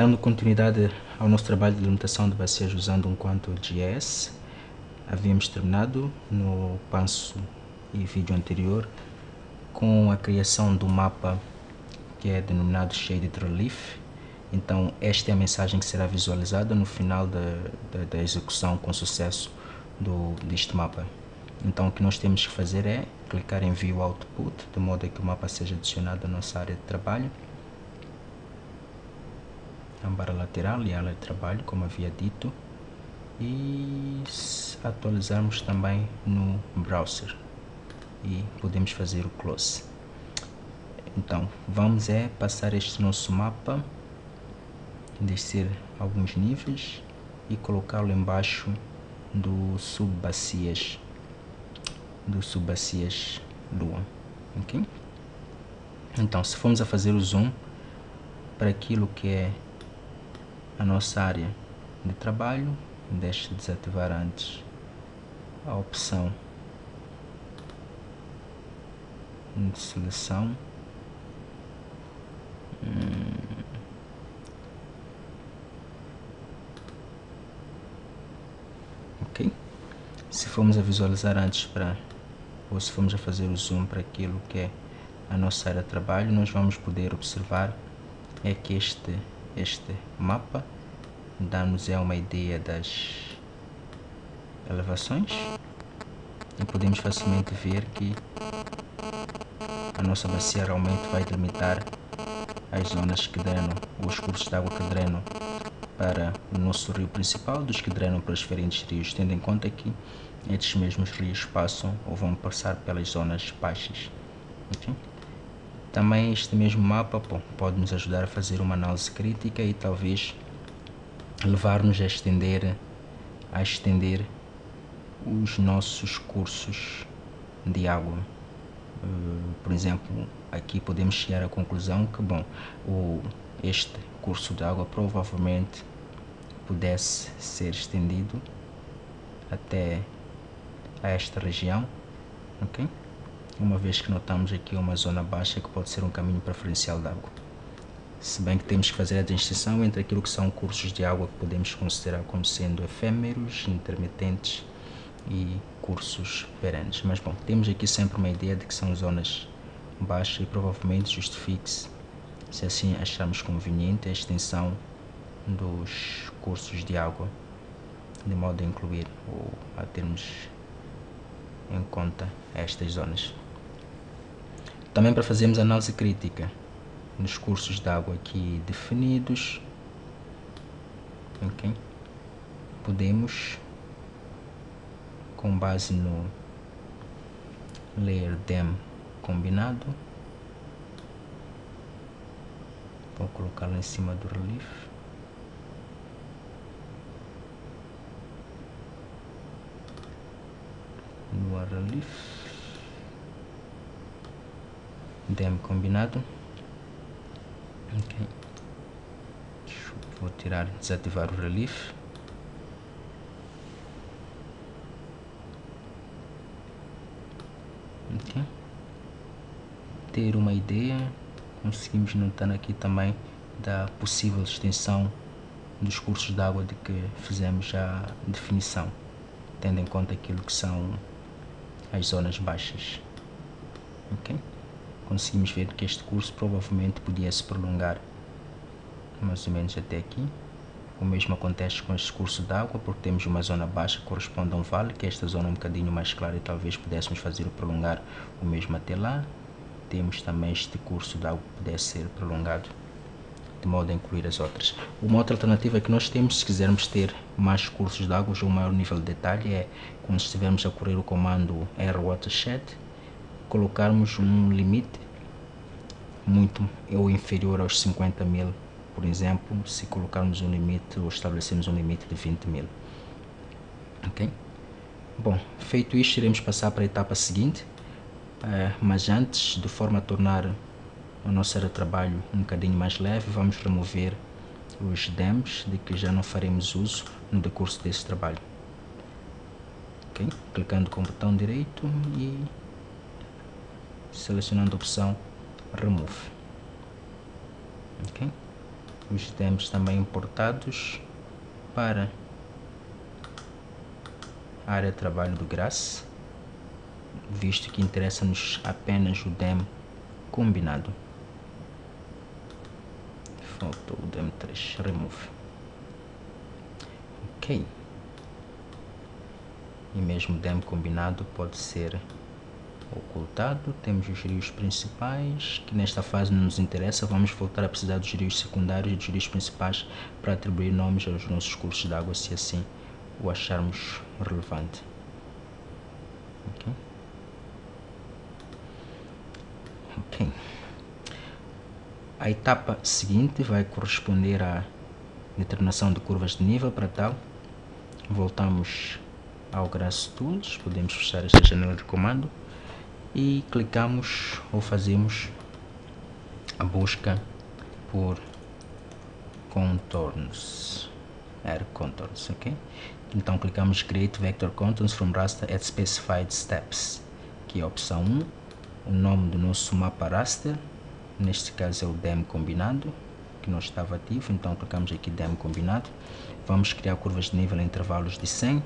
Dando continuidade ao nosso trabalho de delimitação de bacias usando um quanto GIS, havíamos terminado no passo e vídeo anterior com a criação do mapa que é denominado Shaded Relief. Então esta é a mensagem que será visualizada no final da execução com sucesso deste mapa. Então o que nós temos que fazer é clicar em View Output, de modo a que o mapa seja adicionado à nossa área de trabalho. A barra lateral e a área de trabalho, como havia dito. E atualizarmos também no browser. E podemos fazer o close. Então vamos passar este nosso mapa, descer alguns níveis e colocá-lo embaixo do subbacias Lua, ok? Então se formos a fazer o zoom para aquilo que é a nossa área de trabalho, deixa desativar antes a opção de seleção. Ok? Se formos a visualizar antes ou se formos a fazer o zoom para aquilo que é a nossa área de trabalho, nós vamos poder observar que este mapa dá-nos uma ideia das elevações e podemos facilmente ver que a nossa bacia realmente vai delimitar as zonas que drenam, os cursos de água que drenam para o nosso rio principal, dos que drenam para os diferentes rios, tendo em conta que estes mesmos rios passam ou vão passar pelas zonas baixas. Okay? Também este mesmo mapa pode nos ajudar a fazer uma análise crítica e talvez levar-nos a estender os nossos cursos de água. Por exemplo, aqui podemos chegar à conclusão que este curso de água provavelmente pudesse ser estendido até a esta região, ok? Uma vez que notamos aqui uma zona baixa que pode ser um caminho preferencial de água. Se bem que temos que fazer a distinção entre aquilo que são cursos de água que podemos considerar como sendo efêmeros, intermitentes e cursos perenes. Mas bom, temos aqui sempre uma ideia de que são zonas baixas e provavelmente justifique-se, se assim acharmos conveniente, a extensão dos cursos de água, de modo a incluir ou a termos em conta estas zonas. Também para fazermos análise crítica nos cursos de água aqui definidos, ok? Podemos, com base no Layer Dem combinado, vou colocá-lo em cima do relief. No relief Dem combinado. Ok. Vou desativar o relief. Okay. Ter uma ideia, conseguimos notar aqui também da possível extensão dos cursos de água de que fizemos a definição, tendo em conta aquilo que são as zonas baixas. Ok? Conseguimos ver que este curso provavelmente podia se prolongar mais ou menos até aqui. O mesmo acontece com este curso de água, porque temos uma zona baixa que corresponde a um vale, que é esta zona um bocadinho mais clara e talvez pudéssemos fazer o prolongar o mesmo até lá. Temos também este curso de água que pudesse ser prolongado, de modo a incluir as outras. Uma outra alternativa que nós temos, se quisermos ter mais cursos de água ou um maior nível de detalhe, é quando estivermos a correr o comando AirWatershed, colocarmos um limite muito ou inferior aos 50.000, por exemplo, se colocarmos um limite ou estabelecemos um limite de 20.000. Ok? Bom, feito isto, iremos passar para a etapa seguinte, mas antes, de forma a tornar a nossa área de trabalho um bocadinho mais leve, vamos remover os DEMs de que já não faremos uso no decurso desse trabalho. Ok? Clicando com o botão direito e selecionando a opção Remove. Ok? os DEMs também importados para a área de trabalho do GRASS, visto que interessa-nos apenas o DEM combinado. Faltou o DEM3, remove. Ok. E mesmo o DEM combinado pode ser ocultado. Temos os rios principais, que nesta fase não nos interessa. Vamos voltar a precisar dos rios secundários e dos rios principais para atribuir nomes aos nossos cursos de água, se assim o acharmos relevante. Ok. A etapa seguinte vai corresponder à determinação de curvas de nível. Para tal, voltamos ao GRASS Tools, podemos fechar esta janela de comando e clicamos ou fazemos a busca por contornos, air contours, ok? Então clicamos Create Vector Contours from Raster at Specified Steps, que é a opção 1, o nome do nosso mapa raster, neste caso é o DEM combinado, que não estava ativo, então clicamos aqui DEM combinado. Vamos criar curvas de nível em intervalos de 100,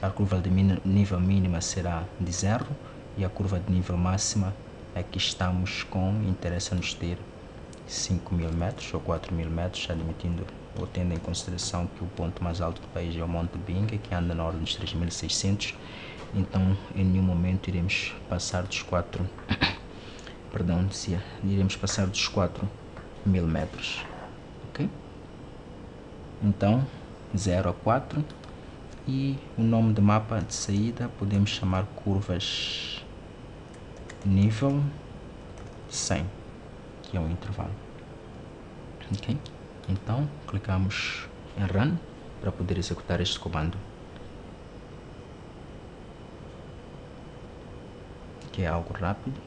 a curva de nível mínima será de 0 e a curva de nível máxima, aqui estamos com, interessa-nos ter 5.000 metros ou 4.000 metros, admitindo ou tendo em consideração que o ponto mais alto do país é o Monte Binga, que anda na ordem dos 3.600, então em nenhum momento iremos passar dos 4.000 metros, ok? Então 0 a 4, e o nome do mapa de saída podemos chamar curvas nível 100, que é um intervalo, ok? Então clicamos em Run para poder executar este comando, que é algo rápido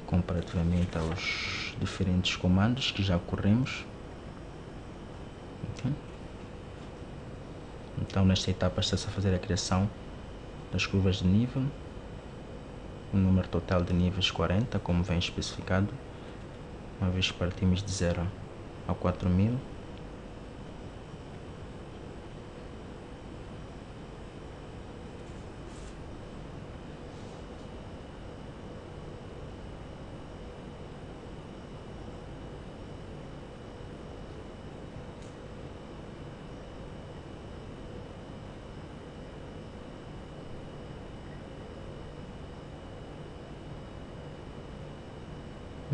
comparativamente aos diferentes comandos que já corremos, okay? Então nesta etapa está-se a fazer a criação das curvas de nível, o número total de níveis 40, como vem especificado, uma vez que partimos de 0 a 4.000.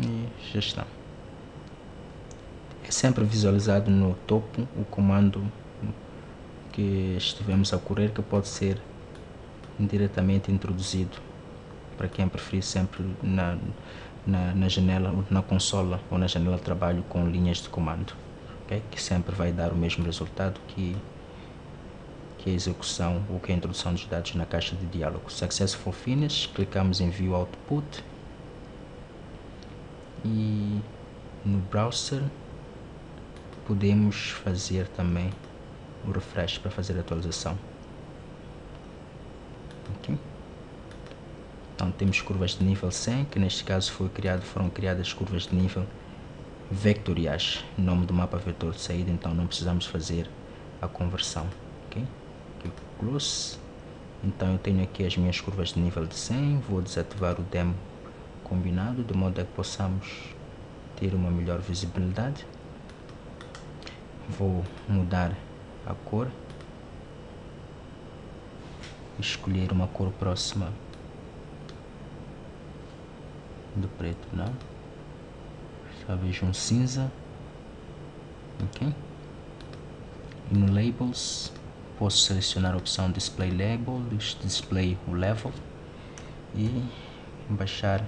E já está. É sempre visualizado no topo o comando que estivemos a correr, que pode ser diretamente introduzido para quem preferir, sempre na janela, na consola ou na janela de trabalho com linhas de comando, okay? Que sempre vai dar o mesmo resultado que a execução ou que a introdução dos dados na caixa de diálogo. Successful Finish, clicamos em View Output e no browser podemos fazer também o refresh para fazer a atualização, ok? Então temos curvas de nível 100, que neste caso foram criadas curvas de nível vectoriais, nome do mapa vetor de saída, então não precisamos fazer a conversão, ok? Clico Close. Então eu tenho aqui as minhas curvas de nível de 100, vou desativar o DEM combinado, de modo a que possamos ter uma melhor visibilidade. Vou mudar a cor, escolher uma cor próxima do preto, não? Talvez um cinza, ok? E no Labels posso selecionar a opção Display Label, display o level e baixar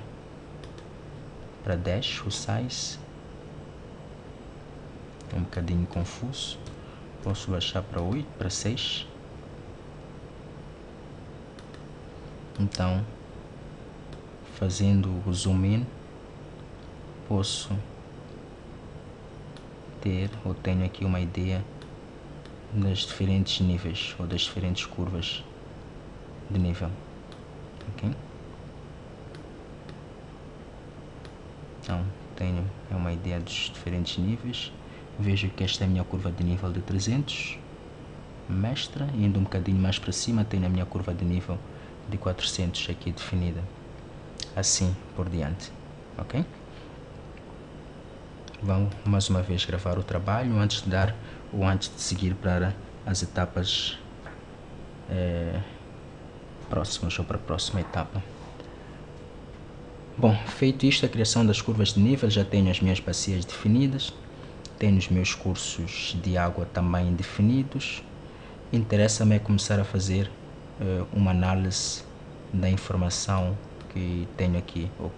para 10 o size. É um bocadinho confuso, posso baixar para 8, para 6. Então, fazendo o zoom in, posso tenho aqui uma ideia dos diferentes níveis ou das diferentes curvas de nível, ok? Então tenho uma ideia dos diferentes níveis. vejo que esta é a minha curva de nível de 300, mestra, indo um bocadinho mais para cima tenho a minha curva de nível de 400 aqui definida, assim por diante, ok? Vamos mais uma vez gravar o trabalho antes de seguir para as etapas próximas ou para a próxima etapa. Bom, feito isto, a criação das curvas de nível, já tenho as minhas bacias definidas, tenho os meus cursos de água também definidos. Interessa-me começar a fazer uma análise da informação que tenho aqui, ou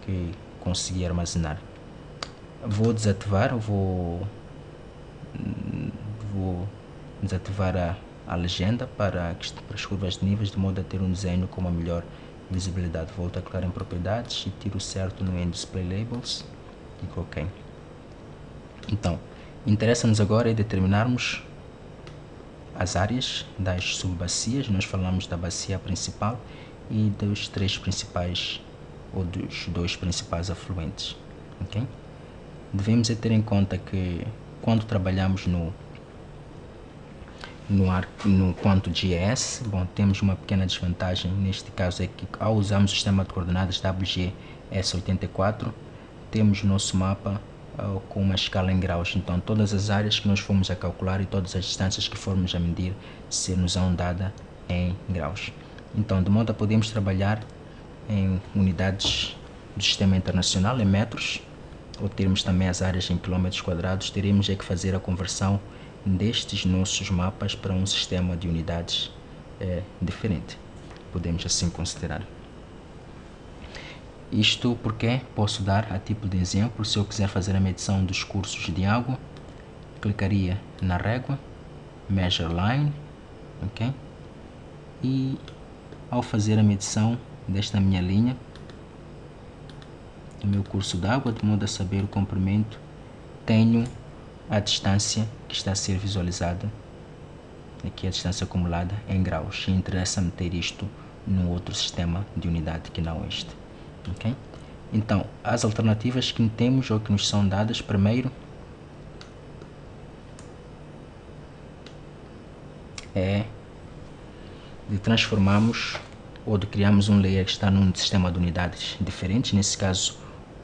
que consegui armazenar. Vou desativar a legenda para as curvas de níveis, de modo a ter um desenho com uma melhor visibilidade. Volto a clicar em propriedades e tiro certo no End Display Labels e OK. Então, interessa-nos agora determinarmos as áreas das subbacias. Nós falamos da bacia principal e dos três principais, ou dos dois principais afluentes, ok? Devemos ter em conta que quando trabalhamos no quanto GES, bom, temos uma pequena desvantagem neste caso, é que ao usarmos o sistema de coordenadas WGS84, temos o nosso mapa com uma escala em graus. Então todas as áreas que nós formos a calcular e todas as distâncias que formos a medir nos são dadas em graus. Então, de modo a podermos trabalhar em unidades do sistema internacional, em metros, ou termos também as áreas em quilômetros quadrados, teremos que fazer a conversão destes nossos mapas para um sistema de unidades diferente. Podemos assim considerar. Isto porque posso dar a tipo de exemplo, se eu quiser fazer a medição dos cursos de água, clicaria na régua, Measure Line, ok? E ao fazer a medição desta minha linha, do meu curso de água, de modo a saber o comprimento, tenho a distância que está a ser visualizada, aqui a distância acumulada em graus. E interessa-me ter isto num outro sistema de unidade que não este. Okay? Então, as alternativas que temos ou que nos são dadas, primeiro é de transformarmos ou de criarmos um layer que está num sistema de unidades diferentes, nesse caso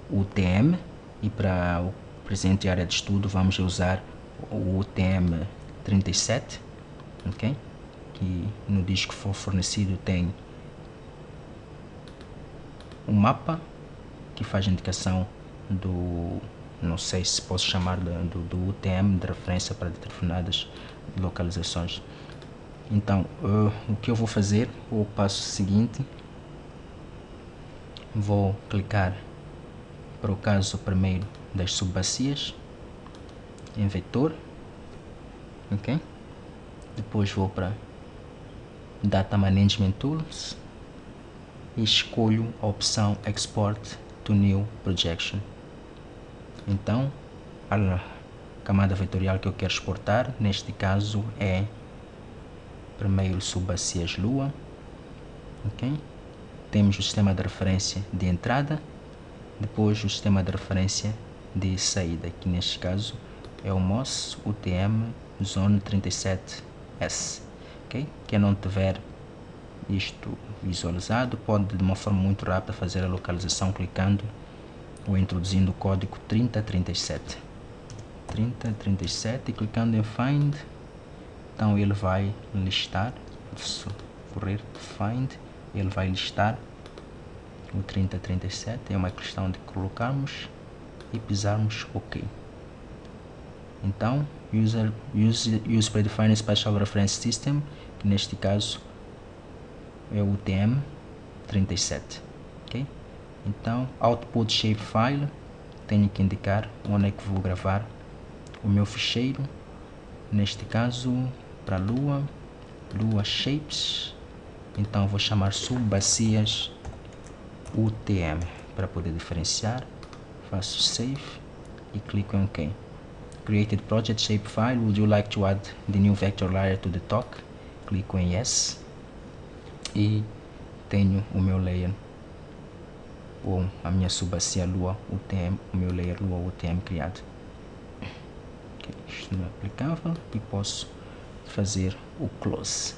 o UTM, e para o presente área de estudo vamos usar o UTM 37, ok? Que no disco for fornecido tem um mapa que faz indicação do, não sei se posso chamar do UTM de referência para determinadas localizações. Então, o que eu vou fazer, o passo seguinte, vou clicar para o caso primeiro das subbacias, em vetor, ok? Depois vou para Data Management Tools e escolho a opção Export to New Projection. Então, a camada vetorial que eu quero exportar, neste caso é primeiro subbacias Lua, ok? Temos o sistema de referência de entrada, depois o sistema de referência de saída, que neste caso é o MOS UTM Zone 37S, ok? Quem não tiver isto visualizado pode de uma forma muito rápida fazer a localização clicando ou introduzindo o código 3037 e clicando em Find. Então ele vai listar, se correr Find, ele vai listar o 3037, é uma questão de colocarmos e pisarmos OK. Então, use Predefined Spatial Reference System, que neste caso é o UTM 37, ok? Então, Output Shapefile, tenho que indicar onde é que vou gravar o meu ficheiro, neste caso para Lua Shapes, então vou chamar subbacias UTM para poder diferenciar, faço Save e clico em OK. Created Project Shapefile, would you like to add the new vector layer to the talk? Clico em Yes e tenho o meu layer, ou a minha subbacia Lua UTM, o meu layer Lua UTM criado. Isto não é aplicável e posso fazer o close.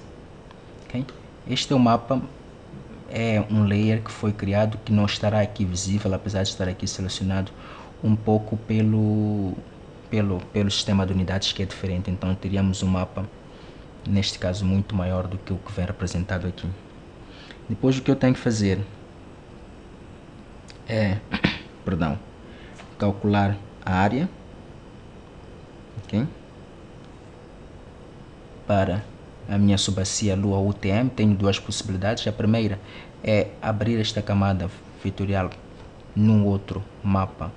Okay? Este é o mapa, é um layer que foi criado que não estará aqui visível, apesar de estar aqui selecionado um pouco pelo sistema de unidades, que é diferente. Então teríamos um mapa, neste caso, muito maior do que o que vem representado aqui. Depois o que eu tenho que fazer é calcular a área, okay? Para a minha subbacia Lua UTM. Tenho duas possibilidades. A primeira é abrir esta camada vetorial num outro mapa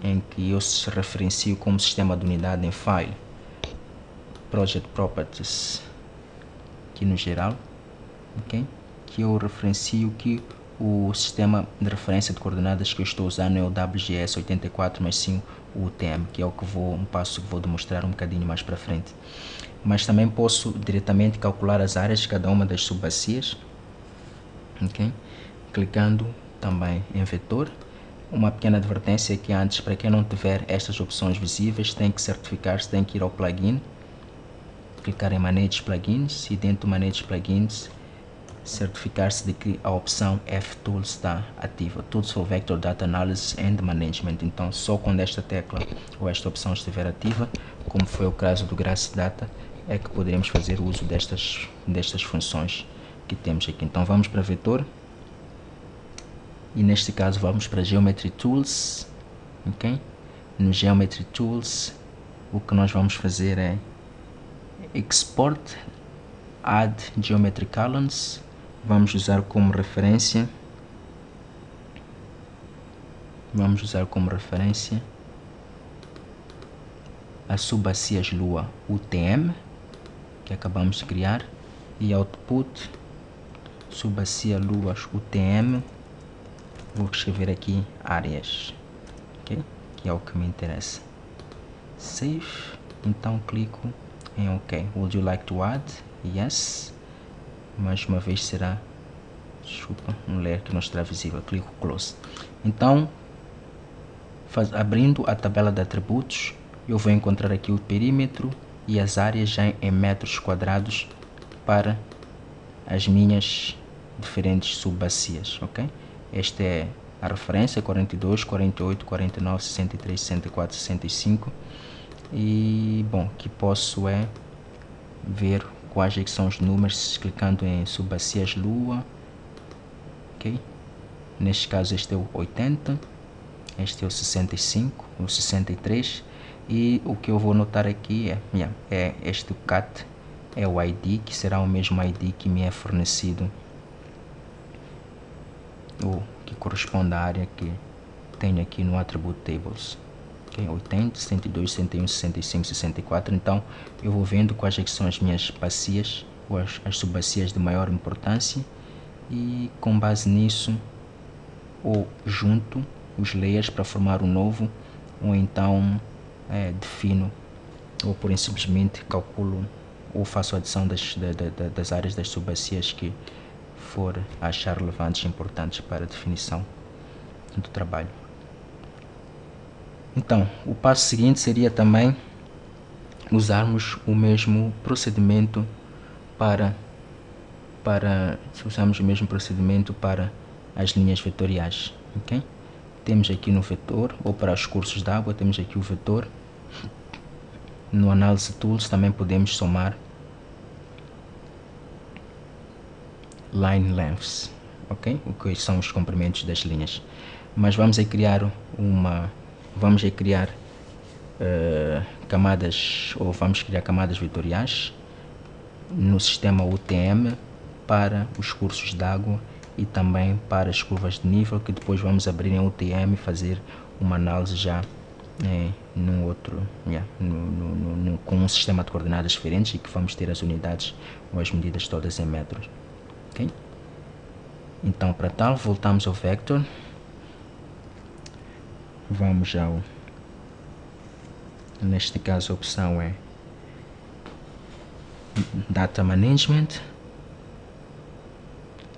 em que eu se referencio como sistema de unidade em File, Project Properties, aqui no geral, okay? Que eu referencio que o sistema de referência de coordenadas que eu estou usando é o WGS 84 mais 5 UTM, que é um passo que vou demonstrar um bocadinho mais para frente. Mas também posso diretamente calcular as áreas de cada uma das subbacias, okay? Clicando também em vetor. Uma pequena advertência é que antes, para quem não tiver estas opções visíveis, tem que certificar-se, tem que ir ao plugin, clicar em Manage Plugins e dentro do Manage Plugins certificar-se de que a opção F-Tools está ativa, Tools for Vector Data Analysis and Management. Então só quando esta tecla ou esta opção estiver ativa, como foi o caso do Grass Data, é que poderemos fazer uso destas funções que temos aqui. Então vamos para vetor e neste caso vamos para Geometry Tools, ok? No Geometry Tools o que nós vamos fazer é Export Add Geometry Columns. Vamos usar como referência as subbacias Lua UTM que acabamos de criar e output subbacia Lua UTM. Vou escrever aqui áreas, okay? Que é o que me interessa. Save. Então clico em OK. Would you like to add? Yes. Mais uma vez será, um layer que não estará visível. Clico Close. Então, abrindo a tabela de atributos, eu vou encontrar aqui o perímetro e as áreas já em metros quadrados para as minhas diferentes subbacias, ok? Esta é a referência: 42, 48, 49, 63, 64, 65. E bom, que posso ver quais são os números clicando em subbacias Lua, ok? Neste caso este é o 80, este é o 65, o 63, e o que eu vou notar aqui é este cat, é o ID, que será o mesmo ID que me é fornecido, ou que corresponde à área que tenho aqui no Attribute Tables. 80, 62, 61, 65, 64. Então eu vou vendo quais são as minhas bacias ou as subbacias de maior importância, e com base nisso ou junto os layers para formar um novo, ou então defino, ou por simplesmente calculo ou faço a adição das áreas das subbacias que for achar relevantes e importantes para a definição do trabalho. Então, o passo seguinte seria também usarmos o mesmo procedimento para as linhas vetoriais, ok? Temos aqui no vetor, ou para os cursos de água, temos aqui o vetor. No Analysis Tools também podemos somar line lengths, ok? O que são os comprimentos das linhas. Mas vamos criar camadas vetoriais no sistema UTM para os cursos de água e também para as curvas de nível, que depois vamos abrir em UTM e fazer uma análise já com um sistema de coordenadas diferentes, e que vamos ter as unidades ou as medidas todas em metros, ok? Então, para tal, voltamos ao vector, vamos neste caso a opção é Data Management,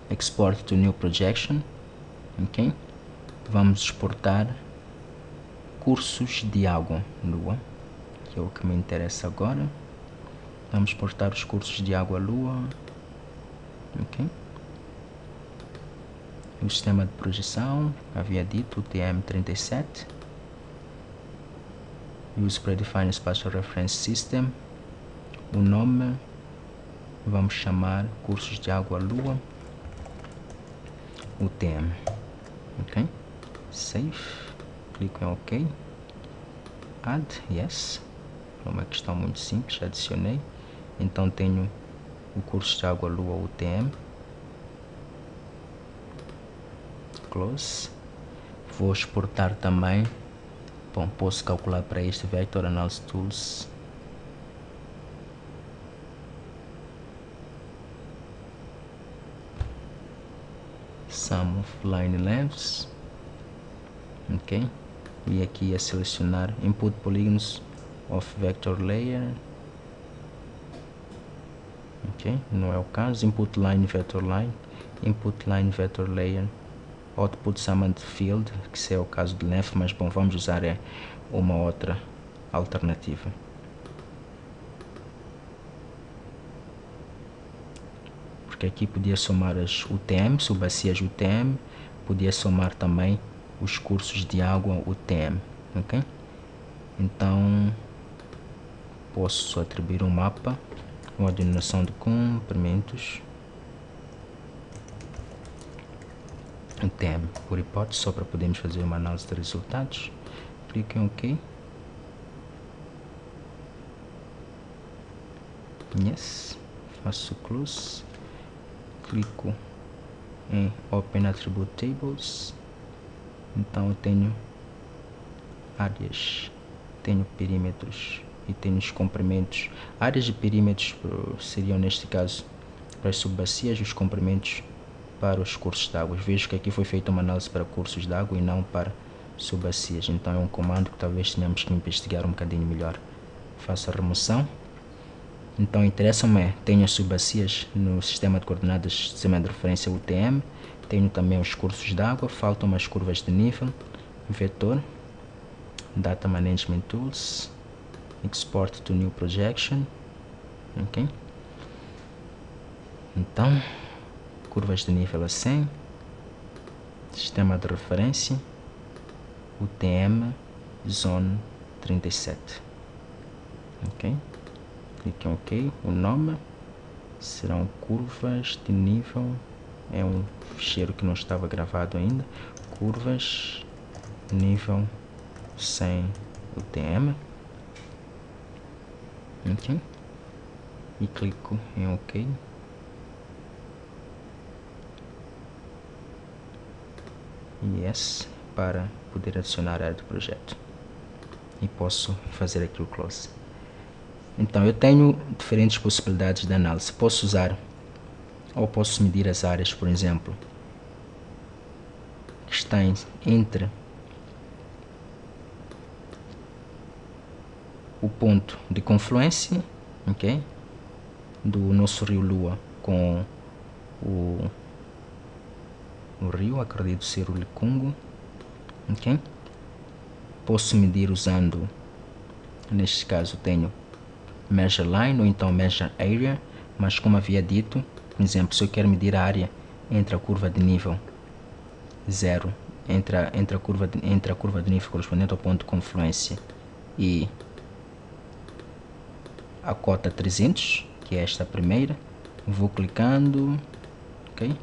Export to New Projection, ok? Vamos exportar cursos de água Lua, que é o que me interessa agora. Vamos portar os cursos de água-lua. Ok. O sistema de projeção, havia dito, o TM37. Use Predefined Spatial Reference System. O nome, vamos chamar cursos de água-lua, UTM. Ok. Save. Clico em OK. Add, yes. É uma questão muito simples, adicionei. Então tenho o curso de água-lua UTM. Close. Vou exportar também. Bom, posso calcular para este Vector Analysis Tools. Sum of line lengths. Ok. E aqui é selecionar Input Polygons of Vector Layer. Ok, não é o caso. Input Line Vector Line. Input Line Vector Layer. Output Summand Field, que é o caso de length, mas bom, vamos usar uma outra alternativa. Porque aqui podia somar as UTM, subbacias UTM, podia somar também os cursos de água UTM, ok? Então, posso atribuir um mapa, uma denominação de comprimentos, UTM, por hipótese, só para podermos fazer uma análise de resultados. Clique em OK. Yes. Faço close. Clico em Open Attribute Tables. Então eu tenho áreas, tenho perímetros e tenho os comprimentos. Áreas de perímetros seriam, neste caso, para as subbacias, os comprimentos para os cursos de água. Vejo que aqui foi feita uma análise para cursos de água e não para subbacias. Então é um comando que talvez tenhamos que investigar um bocadinho melhor. Faço a remoção. Então interessa-me, tenho as subbacias no sistema de coordenadas de sistema de referência UTM. Tenho também os cursos de água. Faltam as curvas de nível. Vetor. Data Management Tools. Export to New Projection. Ok. Então, curvas de nível a 100, sistema de referência, UTM, Zone 37. Ok. Clique em OK. O nome serão curvas de nível. É um ficheiro que não estava gravado ainda. Curvas nível 100 UTM. Ok. E clico em OK. Yes, para poder adicionar a área do projeto. E posso fazer aqui o close. Então eu tenho diferentes possibilidades de análise. Posso usar ou posso medir as áreas, por exemplo, que estão entre o ponto de confluência, ok, do nosso rio Lua com o rio, acredito ser o Licungo, ok. Posso medir usando, neste caso tenho Measure Line ou então Measure Area, mas como havia dito, por exemplo, se eu quero medir a área entre a curva de nível 0, entre a curva de nível correspondente ao ponto de confluência e a cota 300, que é esta primeira, vou clicando, ok,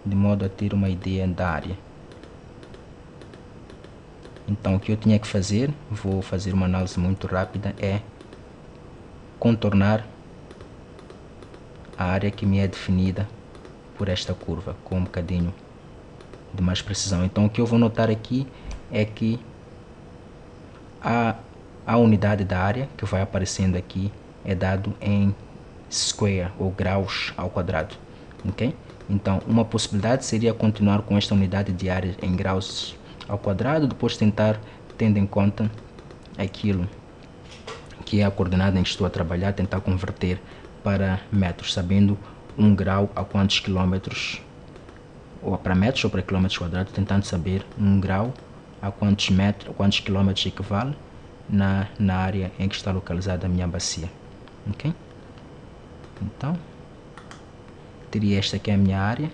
de modo a ter uma ideia da área. Então o que eu tinha que fazer, vou fazer uma análise muito rápida, é contornar a área que me é definida por esta curva, com um bocadinho de mais precisão. Então o que eu vou notar aqui é que a unidade da área que vai aparecendo aqui é dado em square ou graus ao quadrado, ok? Então uma possibilidade seria continuar com esta unidade de área em graus ao quadrado, depois tentar, tendo em conta aquilo que é a coordenada em que estou a trabalhar, tentar converter para metros, sabendo 1 grau a quantos quilômetros, ou para metros ou para quilômetros quadrados, tentando saber 1 grau a quantos metros, a quantos quilômetros equivale, na área em que está localizada a minha bacia. Ok? Então, teria esta aqui a minha área,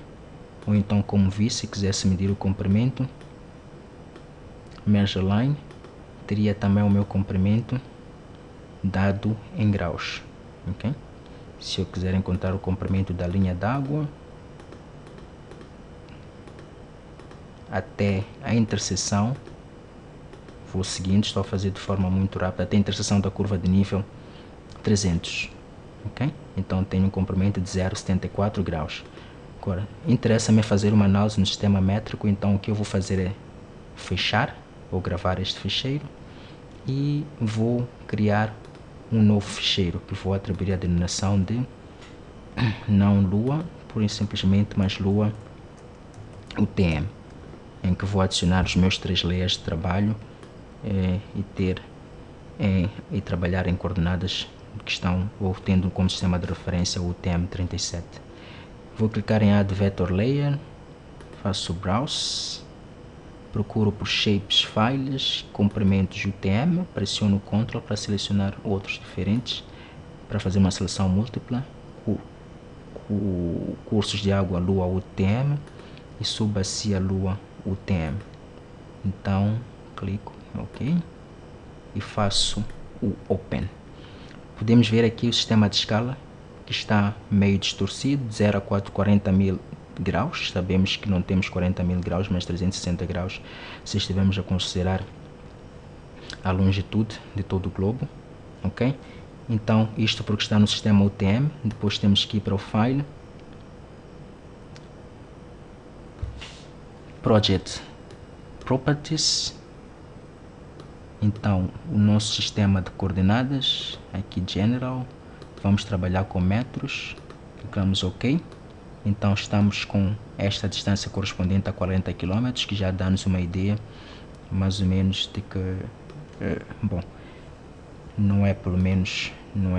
ou então, como vi, se quisesse medir o comprimento, Merge Line, teria também o meu comprimento dado em graus. Ok? Se eu quiser encontrar o comprimento da linha d'água até a interseção, vou o seguinte, estou a fazer de forma muito rápida, até a interseção da curva de nível 300. Ok? Então tenho um comprimento de 0,74 graus. Agora, interessa-me fazer uma análise no sistema métrico, então o que eu vou fazer é fechar ou gravar este ficheiro e vou criar um novo ficheiro que vou atribuir a denominação de não lua, pura e simplesmente, mas lua UTM, em que vou adicionar os meus 3 layers de trabalho e trabalhar em coordenadas que estão ou tendo como sistema de referência o UTM-37. Vou clicar em Add Vector Layer, faço Browse, procuro por Shapes Files, comprimentos UTM, pressiono Ctrl para selecionar outros diferentes, para fazer uma seleção múltipla, cursos de água lua UTM e subbacia lua UTM. Então, clico em OK e faço o Open. Podemos ver aqui o sistema de escala que está meio distorcido, de 0 a 40.000 graus. Sabemos que não temos 40.000 graus, mas 360 graus se estivermos a considerar a longitude de todo o globo. Ok? Então, isto porque está no sistema UTM. Depois temos que ir para o File, Project Properties. Então, o nosso sistema de coordenadas, aqui General, vamos trabalhar com metros, clicamos OK. Então, estamos com esta distância correspondente a 40 km, que já dá-nos uma ideia, mais ou menos, de que, bom, não é pelo menos não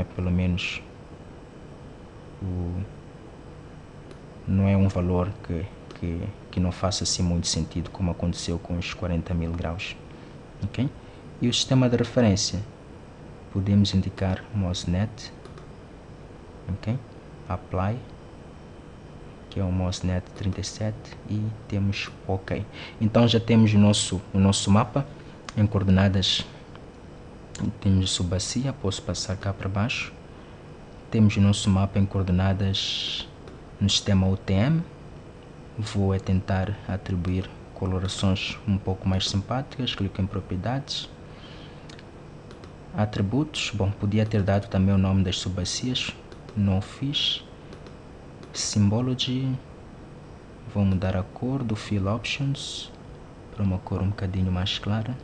é um valor que não faça assim muito sentido, como aconteceu com os 40.000 graus. Ok? E o sistema de referência, podemos indicar MOSNet, ok? Apply, que é o MOSNet 37, e temos OK. Então já temos o nosso mapa em coordenadas. Temos subbacia, posso passar cá para baixo. Temos o nosso mapa em coordenadas no sistema UTM. Vou tentar atribuir colorações um pouco mais simpáticas. Clico em propriedades, atributos. Bom, podia ter dado também o nome das subbacias, não fiz. Symbology, vou mudar a cor do Fill Options para uma cor um bocadinho mais clara.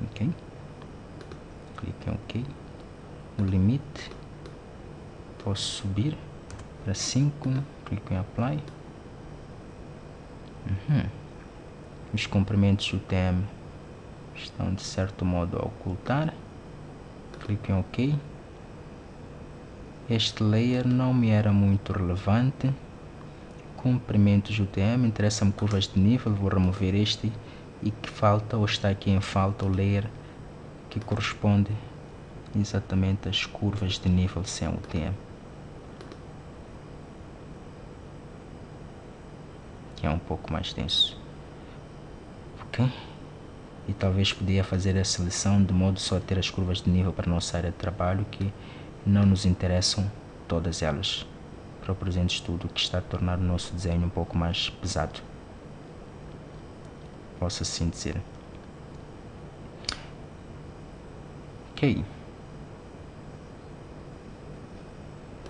Ok, clique em OK. O limite posso subir para 5, clico em Apply. Os comprimentos UTM estão de certo modo a ocultar. Clico em OK. Este layer não me era muito relevante. Comprimentos UTM, interessa-me curvas de nível, vou remover este, e que falta, ou está aqui em falta, o layer que corresponde exatamente às curvas de nível sem UTM, que é um pouco mais denso. Ok? E talvez podia fazer a seleção de modo só a ter as curvas de nível para a nossa área de trabalho, que não nos interessam todas elas, para o presente estudo, que está a tornar o nosso desenho um pouco mais pesado, posso assim dizer. Ok.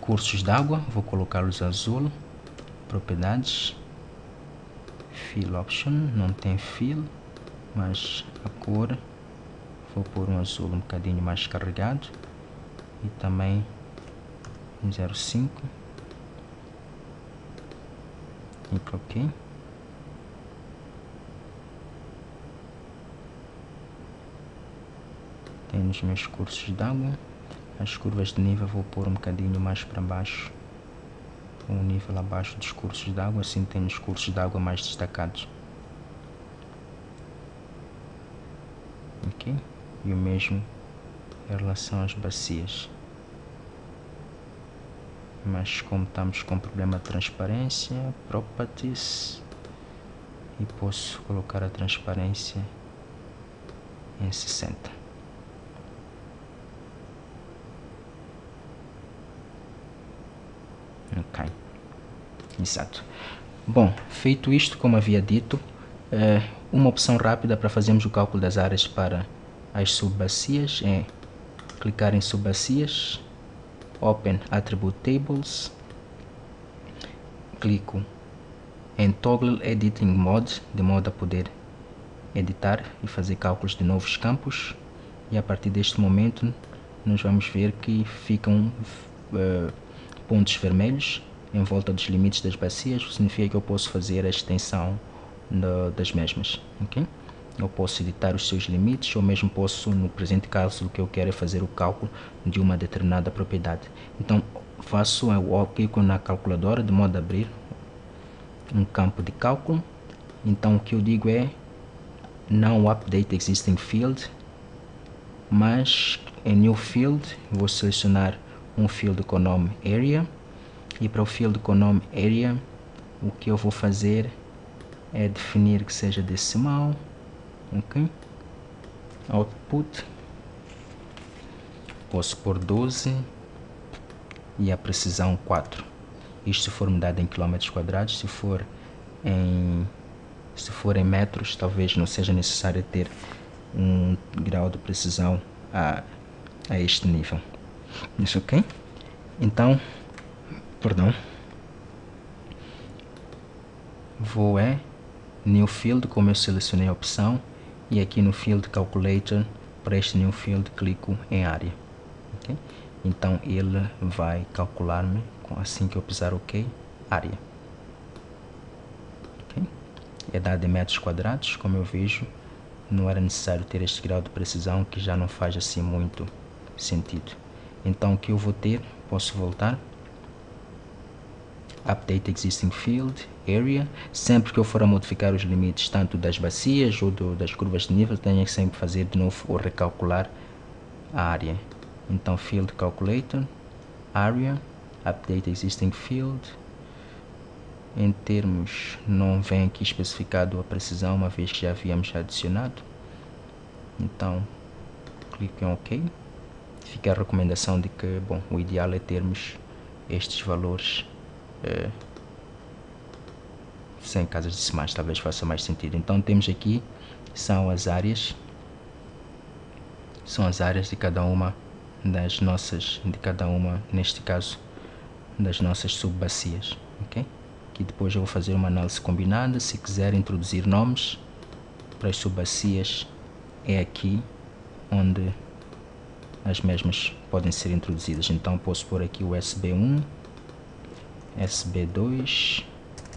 Cursos d'água, vou colocá-los azul. Propriedades, Fill Option, não tem fill, mas a cor vou pôr um azul um bocadinho mais carregado, e também 0,5. Clico OK. Tenho os meus cursos d'água. As curvas de nível vou pôr um bocadinho mais para baixo, um nível abaixo dos cursos d'água, assim tenho os cursos d'água mais destacados. Ok. e o mesmo em relação às bacias. Mas como estamos com problema de transparência, Properties, e posso colocar a transparência em 60. Ok, exato. Bom, feito isto, como havia dito, uma opção rápida para fazermos o cálculo das áreas para as subbacias é clicar em subbacias, Open Attribute Tables, clico em Toggle Editing Mode, de modo a poder editar e fazer cálculos de novos campos, e a partir deste momento nós vamos ver que ficam pontos vermelhos em volta dos limites das bacias, o que significa que eu posso fazer a extensão das mesmas. Okay? Eu posso editar os seus limites, ou mesmo posso, no presente caso, o que eu quero é fazer o cálculo de uma determinada propriedade. Então faço o clico na calculadora de modo a abrir um campo de cálculo. Então o que eu digo é não update existing field, mas em new field vou selecionar um field com o nome area, e para o field com o nome area o que eu vou fazer é definir que seja decimal. Ok, output posso pôr 12 e a precisão 4. Isto se for mudado em quilômetros quadrados. Se for em metros, talvez não seja necessário ter um grau de precisão a este nível. Isso, ok? Então, vou new field, como eu selecionei a opção, e aqui no field calculator, para este new field, clico em área. Okay? Então ele vai calcular-me, assim que eu pisar OK, área. Okay? É dado em metros quadrados. Como eu vejo, não era necessário ter este grau de precisão, que já não faz assim muito sentido. Então o que eu vou ter, posso voltar, Update Existing Field, Area. Sempre que eu for a modificar os limites, tanto das bacias ou das curvas de nível, tenho que sempre fazer de novo ou recalcular a área. Então Field Calculator, Area, Update Existing Field. Em termos, não vem aqui especificado a precisão, uma vez que já havíamos adicionado. Então clico em OK. Fica a recomendação de que, bom, o ideal é termos estes valores sem casas decimais, talvez faça mais sentido. Então temos aqui, são as áreas de cada uma das nossas, neste caso, das nossas subbacias. Ok? Que depois eu vou fazer uma análise combinada. Se quiser introduzir nomes para as subbacias, é aqui onde as mesmas podem ser introduzidas. Então posso pôr aqui o SB1, SB2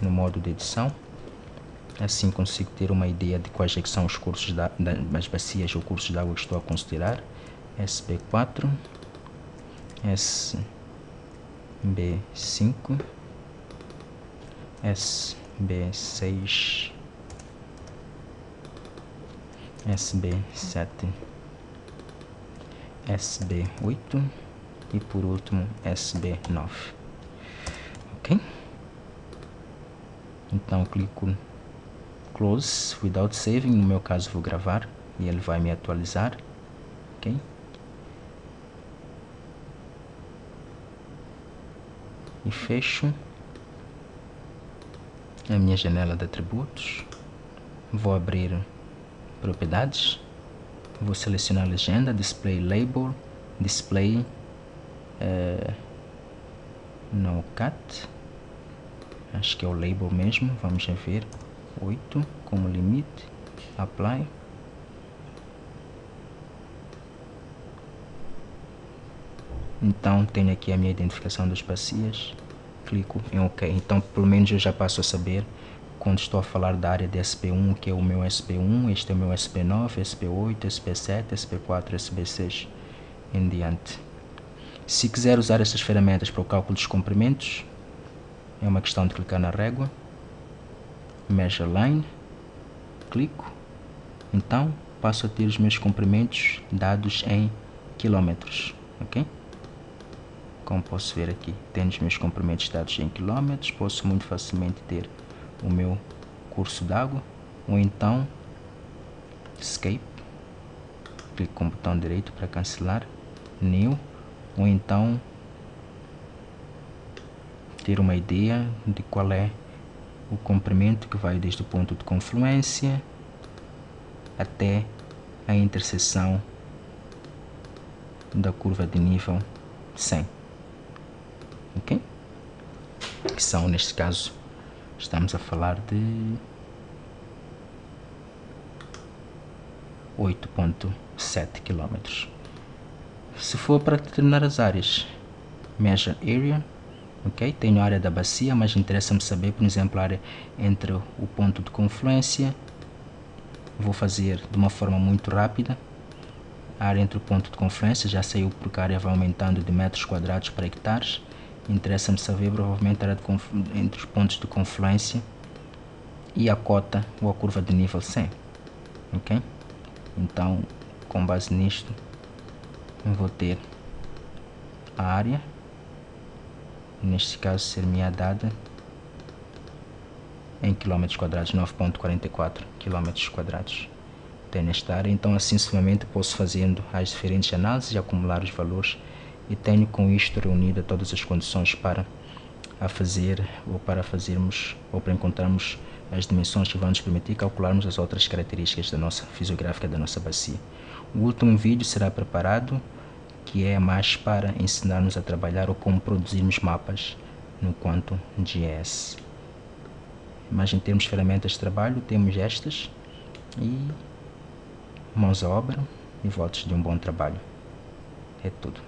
no modo de edição. Assim consigo ter uma ideia de quais é que são os cursos das bacias ou cursos de água que estou a considerar. SB4, SB5, SB6, SB7, SB8 e por último SB9. Ok? Então clico Close Without Saving. No meu caso vou gravar e ele vai me atualizar. Ok? E fecho a minha janela de atributos. Vou abrir propriedades. Vou selecionar a legenda, Display Label, Display No Cut. Acho que é o label mesmo. Vamos ver. 8 como limite. Apply. Então tenho aqui a minha identificação das bacias. Clico em OK. Então pelo menos eu já passo a saber, quando estou a falar da área de SP1, que é o meu SP1, este é o meu SP9, SP8, SP7, SP4, SP6 em diante. Se quiser usar essas ferramentas para o cálculo dos comprimentos, é uma questão de clicar na régua, Measure Line, clico. Então passo a ter os meus comprimentos dados em quilômetros, ok? Como posso ver aqui, tenho os meus comprimentos dados em quilômetros, posso muito facilmente ter o meu curso d'água, ou então escape, clico com o botão direito para cancelar, new, ou então ter uma ideia de qual é o comprimento que vai desde o ponto de confluência até a interseção da curva de nível 100, ok? Que são, neste caso, estamos a falar de 8,7 km. Se for para determinar as áreas, measure area, ok? Tenho a área da bacia, mas interessa-me saber, por exemplo, a área entre o ponto de confluência. Vou fazer de uma forma muito rápida. A área entre o ponto de confluência já saiu porque a área vai aumentando de metros quadrados para hectares. Interessa-me saber provavelmente a área entre os pontos de confluência e a cota ou a curva de nível 100, ok? Então, com base nisto, vou ter a área, neste caso ser-me dada em quilômetros quadrados, 9,44 quilômetros quadrados tem nesta área. Então assim sucessivamente posso fazendo as diferentes análises e acumular os valores, e tenho com isto reunido todas as condições para para encontrarmos as dimensões que vão nos permitir calcularmos as outras características da nossa fisiográfica da nossa bacia. O último vídeo será preparado, que é mais para ensinar-nos a trabalhar ou como produzirmos mapas no Quantum GIS. Mas em termos de ferramentas de trabalho, temos estas, e mãos à obra e votos de um bom trabalho. É tudo.